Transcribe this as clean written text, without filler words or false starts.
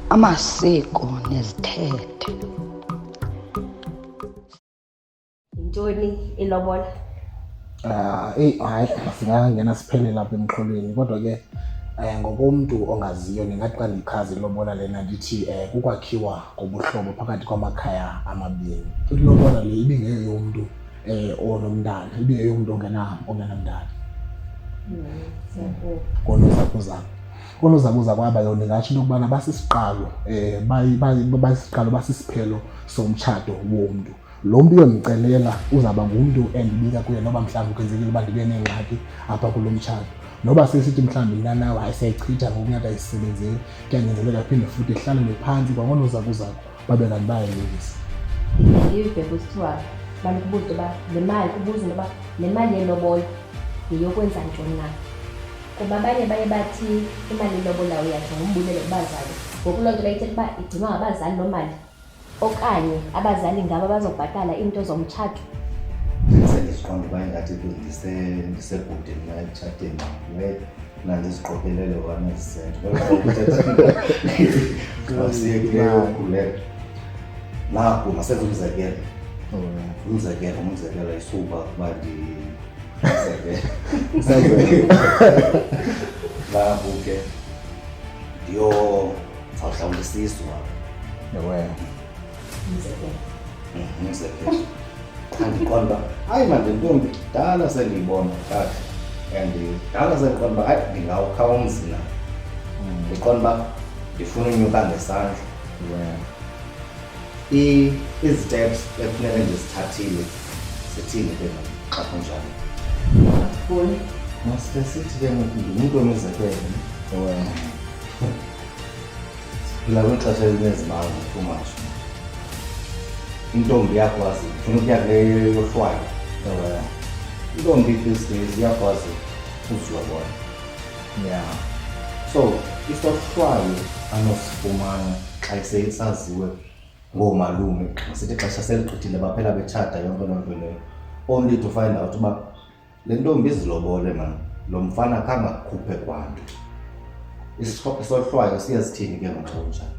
amasiko nezithethe. Yintoni ilobola? Hayi singangena siphele lapha emxholweni, kodwa ke ngokomntu ongaziyo ndingathi xa ndichaza ilobola lena ndithi kukwakhiwa kobuhlobo phakathi kwamakhaya amabini. Ilobola le ibingeyomntu onomntana, ibingeyomntu ongenamntana. Koonozakuzaku aba yo ndingatsho into yokubana basisiqalo, basisiqalo basisiphelo somtshato womntu. Lo mntu uyondicelela uzawuba ngumntu endibika kuye noba mhlawumbi kwenzekile uba ndibe neengxaki apha kulo mtshato. Noba sesithi mhlawumbi mnanawe hayi siyayichitha ngokunyaka ayisebenzeli, kuyanyanzeleka phinde futhi ihlalele phantsi kwangonoozakuzaku babe kanti bayayilungisa. Ndive kusithiwa banikubuza uba le mali, kubuza uba le mali yelobola yeyokwenza ntoni na? Kuba abanye baye bathi imali yelobola uyathi ngombulelo kubazali, ngoku loo nto leyo ithetha uba igcinwa ngabazali loo mali, okanye abazali ngabo bazobhatala iinto zomtshato. Sendiziqonda uba ingathi ndisekude mna ekutshateni, mna ndiziqokelele kwanezisento masiye kule yokhuleko. Naku masenze umzekelo isuba kuba naku ke ndiyozawuhlawula isisu umzekelo. Andiqonda uba hayi manje ntombi dala sendiyibona kakuhle and dala sendiqonda uba hayi ndingawukha umzi na. Ndiqonda uba ndifuna unyuka ngesandla. Izi-steps ekufuneka ndizithathile zithini ke xa kunjalo? Andifuni. Masike sithi ke ndingumntu wemizekelo. Siphila kwixesha elinezimanga too much. Intombi iyakwazi, ufuna ukuya kule yohlwayo. Intombi these days iyakwazi uzilobola. So isohlwayo anosifumana xa seyisaziwe ngoomalume, sithi xesha seligqithile baphela betshata yonke loo nto leyo, only to find out uba le ntombi izilobole man, lo mfana khange akhuphe kwanto. Isohlwayo siyazithini ke ngoxa kunjalo?